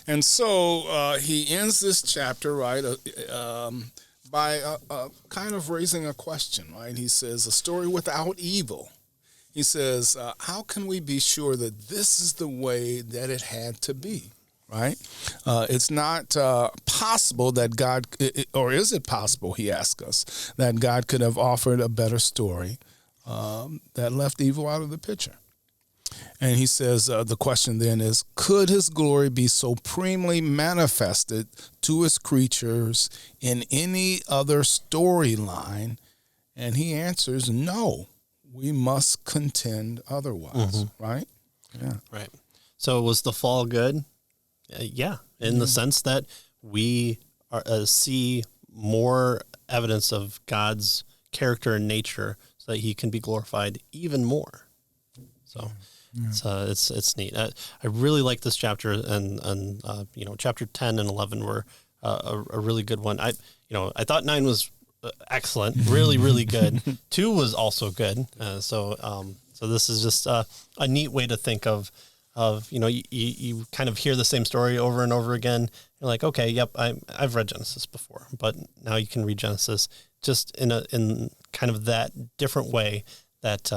And so he ends this chapter, right, by kind of raising a question, right? He says, a story without evil. He says, how can we be sure that this is the way that it had to be, right? It's not possible that God, or is it possible, he asks us, that God could have offered a better story that left evil out of the picture? And he says the question then is, could his glory be supremely manifested to his creatures in any other storyline? And he answers, no, we must contend otherwise, right? Yeah. Right. So was the fall good? Yeah, in the sense that we see more evidence of God's character and nature so that he can be glorified even more. So it's neat. I really like this chapter, and chapter 10 and 11 were a really good one. I thought 9 was excellent, really, really good. 2 was also good. So this is just a neat way to think of you kind of hear the same story over and over again. You're like, okay, yep, I've read Genesis before, but now you can read Genesis just in kind of that different way that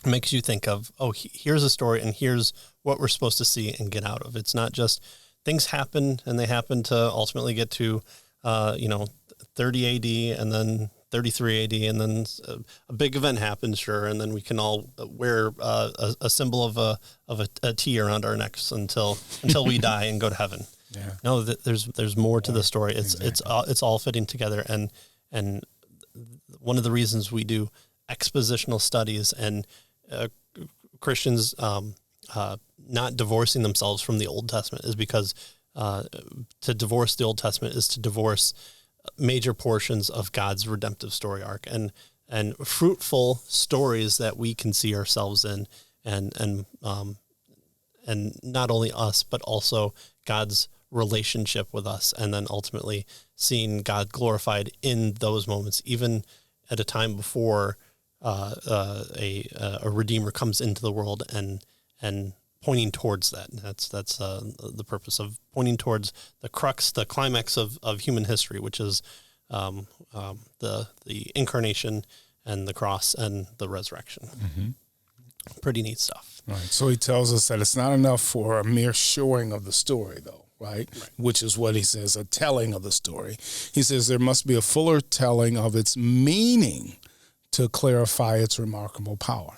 makes you think of, oh, here's a story and here's what we're supposed to see and get out of. It's not just things happen and they happen to ultimately get to 30 AD and then 33 AD, and then a big event happens, sure, and then we can all wear a symbol of a T around our necks until we die and go to heaven. Yeah. No, there's more to the story. It's all fitting together, and one of the reasons we do expositional studies and Christians not divorcing themselves from the Old Testament is because to divorce the Old Testament is to divorce major portions of God's redemptive story arc and fruitful stories that we can see ourselves in, and not only us, but also God's relationship with us, and then ultimately seeing God glorified in those moments, even at a time before a redeemer comes into the world, and pointing towards that. That's the purpose of pointing towards the crux, the climax of human history, which is the incarnation and the cross and the resurrection. Mm-hmm. Pretty neat stuff. Right. So he tells us that it's not enough for a mere showing of the story, though, right? Which is what he says, a telling of the story. He says there must be a fuller telling of its meaning to clarify its remarkable power.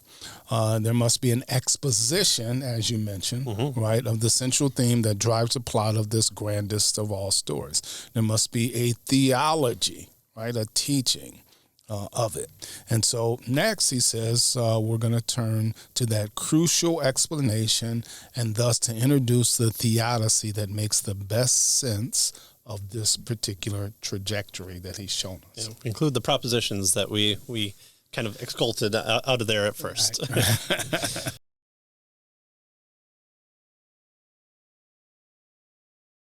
There must be an exposition, as you mentioned, right, of the central theme that drives the plot of this grandest of all stories. There must be a theology, right, a teaching of it. And so next, he says, we're going to turn to that crucial explanation and thus to introduce the theodicy that makes the best sense of this particular trajectory that he's shown us. Yeah, include the propositions that we kind of exculted out of there at first.